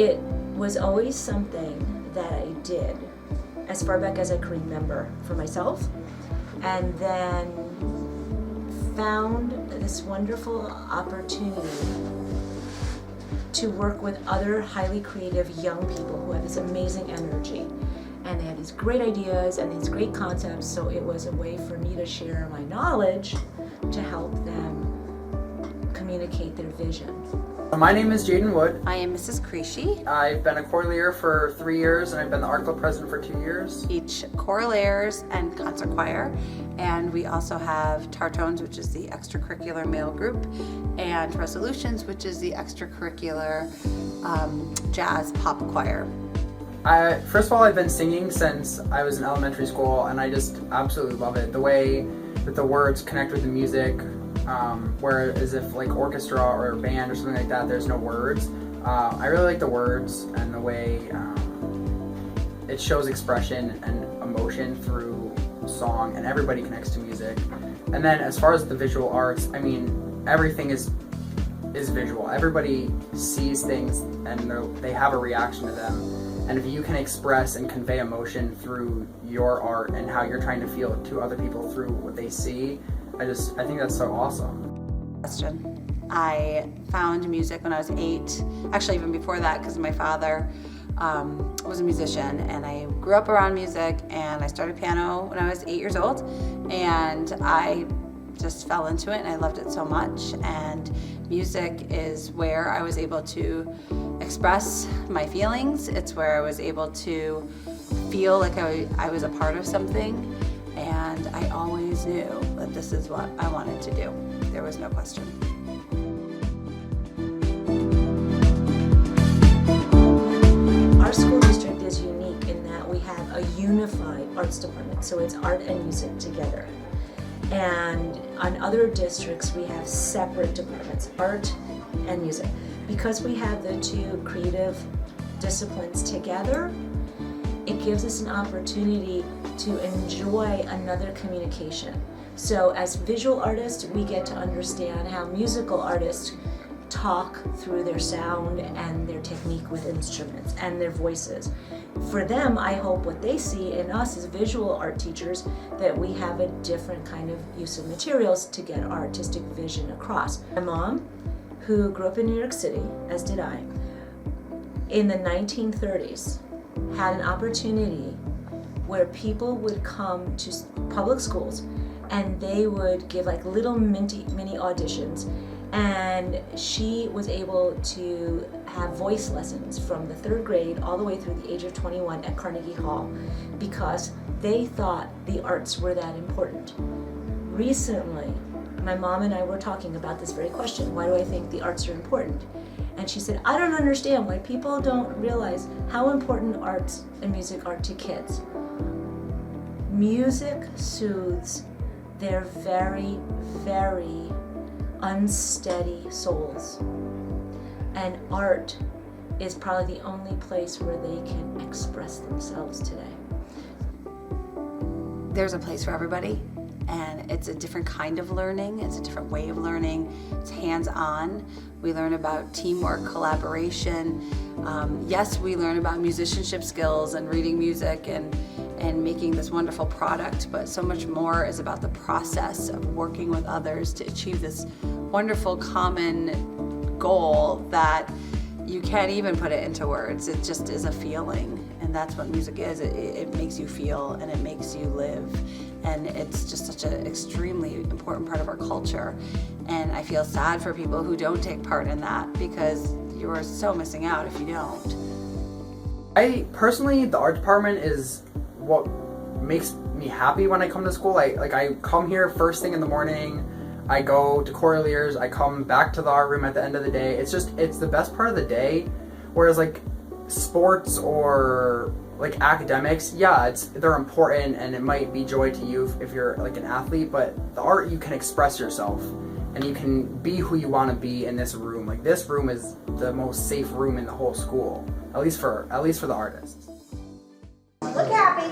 it was always something that I did as far back as I can remember for myself, and then found this wonderful opportunity to work with other highly creative young people who have this amazing energy. And they had these great ideas and these great concepts, so it was a way for me to share my knowledge to help them communicate their vision. My name is Jaden Wood. I am Mrs. Creasy. I've been a choralier for 3 years, and I've been the art club president for 2 years. Teach choraliers and concert choir, and we also have Tartones, which is the extracurricular male group, and Resolutions, which is the extracurricular jazz pop choir. First of all, I've been singing since I was in elementary school, and I just absolutely love it. The way that the words connect with the music, whereas if like orchestra or band or something like that, there's no words. I really like the words and the way it shows expression and emotion through song, and everybody connects to music. And then as far as the visual arts, I mean, everything is visual. Everybody sees things and they have a reaction to them. And if you can express and convey emotion through your art and how you're trying to feel it to other people through what they see, I think that's so awesome. Question. I found music when I was 8, actually even before that, because my father was a musician, and I grew up around music, and I started piano when I was 8 years old, and I just fell into it, and I loved it so much. And music is where I was able to express my feelings. It's where I was able to feel like I was a part of something, and I always knew that this is what I wanted to do. There was no question. Our school district is unique in that we have a unified arts department, so it's art and music together. And on other districts, we have separate departments, art and music. Because we have the two creative disciplines together, it gives us an opportunity to enjoy another communication. So as visual artists, we get to understand how musical artists talk through their sound and their technique with instruments and their voices. For them, I hope what they see in us as visual art teachers, that we have a different kind of use of materials to get our artistic vision across. My mom, who grew up in New York City, as did I, in the 1930s, had an opportunity where people would come to public schools and they would give like little mini auditions, and she was able to have voice lessons from the 3rd grade all the way through the age of 21 at Carnegie Hall, because they thought the arts were that important. Recently, my mom and I were talking about this very question: why do I think the arts are important? And she said, I don't understand why people don't realize how important arts and music are to kids. Music soothes their very, very unsteady souls. And art is probably the only place where they can express themselves today. There's a place for everybody, and it's a different kind of learning. It's a different way of learning. It's hands-on. We learn about teamwork, collaboration. Yes, we learn about musicianship skills and reading music and making this wonderful product, but so much more is about the process of working with others to achieve this wonderful common goal that you can't even put it into words. It just is a feeling, and that's what music is. It makes you feel, and it makes you live, and it's just such an extremely important part of our culture. And I feel sad for people who don't take part in that, because you are so missing out if you don't. I personally, the art department is what makes me happy when I come to school. I come here first thing in the morning, I go to choraliers, I come back to the art room at the end of the day. It's the best part of the day. Whereas like sports or like academics, yeah, they're important and it might be joy to you if you're like an athlete, but the art, you can express yourself and you can be who you want to be in this room. Like this room is the most safe room in the whole school, at least for the artists. Look happy.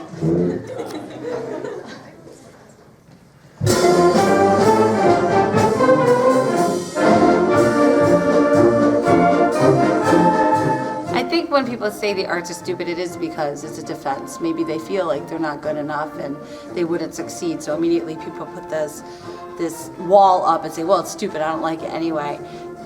I think think when people say the arts are stupid, it is because it's a defense. Maybe they feel like they're not good enough and they wouldn't succeed. So immediately people put this wall up and say, well, it's stupid, I don't like it anyway.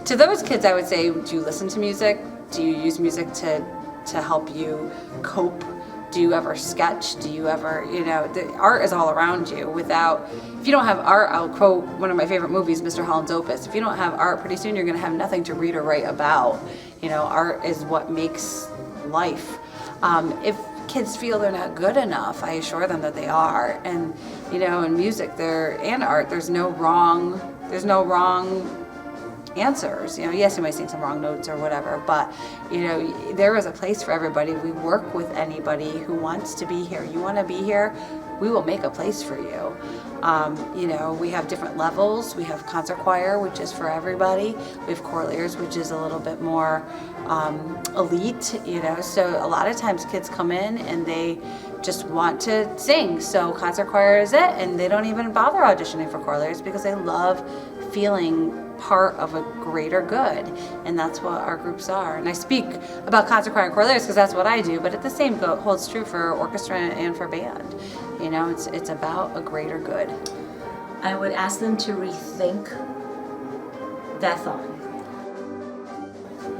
To those kids, I would say, do you listen to music? Do you use music to help you cope? Do you ever sketch? Do you ever, the art is all around you. If you don't have art, I'll quote one of my favorite movies, Mr. Holland's Opus. If you don't have art, pretty soon you're going to have nothing to read or write about. Art is what makes life. If kids feel they're not good enough, I assure them that they are. And, in music and art, there's no wrong answers. Yes, you might sing some wrong notes or whatever, but there is a place for everybody. We work with anybody who wants to be here. You want to be here, we will make a place for you. We have different levels. We have concert choir, which is for everybody. We have choraleers, which is a little bit more elite. So a lot of times kids come in and they just want to sing. So concert choir is it, and they don't even bother auditioning for choraleers because they love feeling part of a greater good, and that's what our groups are. And I speak about concert choir and choraleers because that's what I do, but the same holds true for orchestra and for band. It's about a greater good. I would ask them to rethink that thought.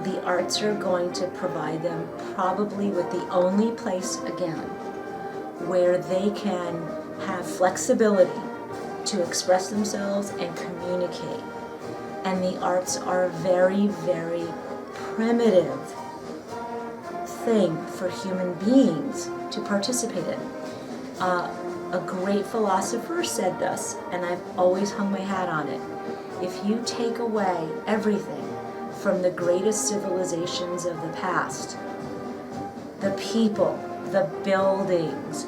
The arts are going to provide them probably with the only place, again, where they can have flexibility to express themselves and communicate. And the arts are a very, very primitive thing for human beings to participate in. A great philosopher said this, and I've always hung my hat on it. If you take away everything from the greatest civilizations of the past, the people, the buildings,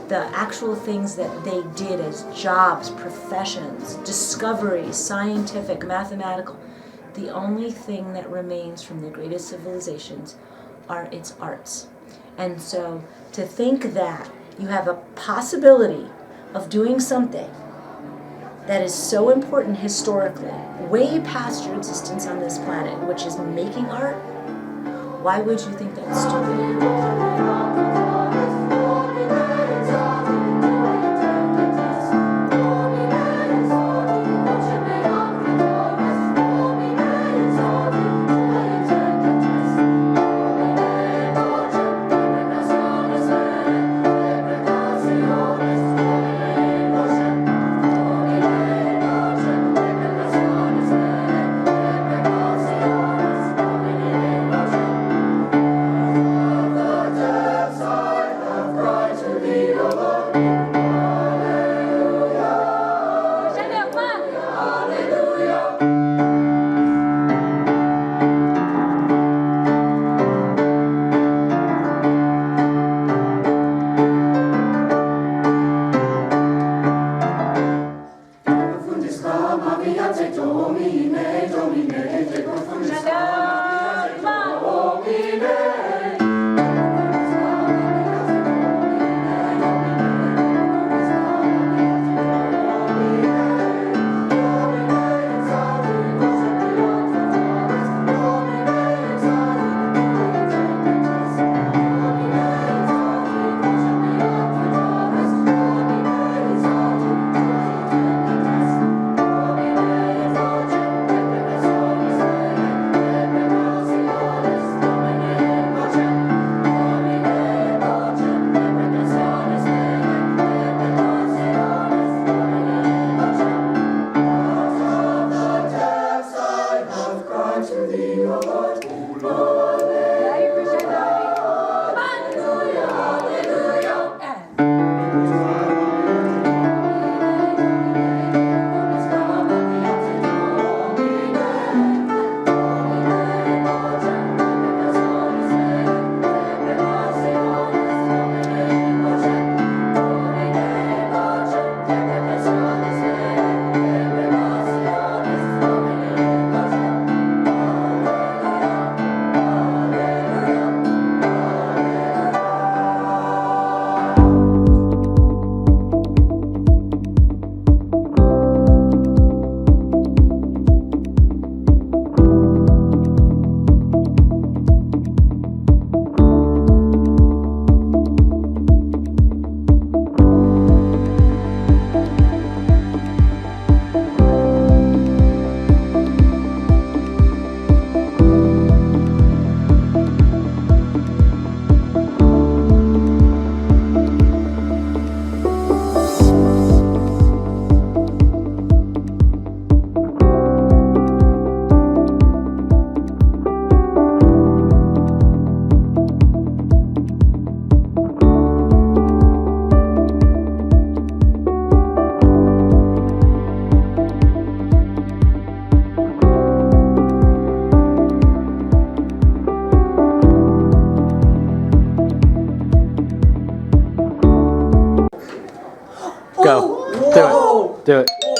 the actual things that they did as jobs, professions, discoveries, scientific, mathematical, the only thing that remains from the greatest civilizations are its arts. And so to think that you have a possibility of doing something that is so important historically, way past your existence on this planet, which is making art, why would you think that's stupid? Do it.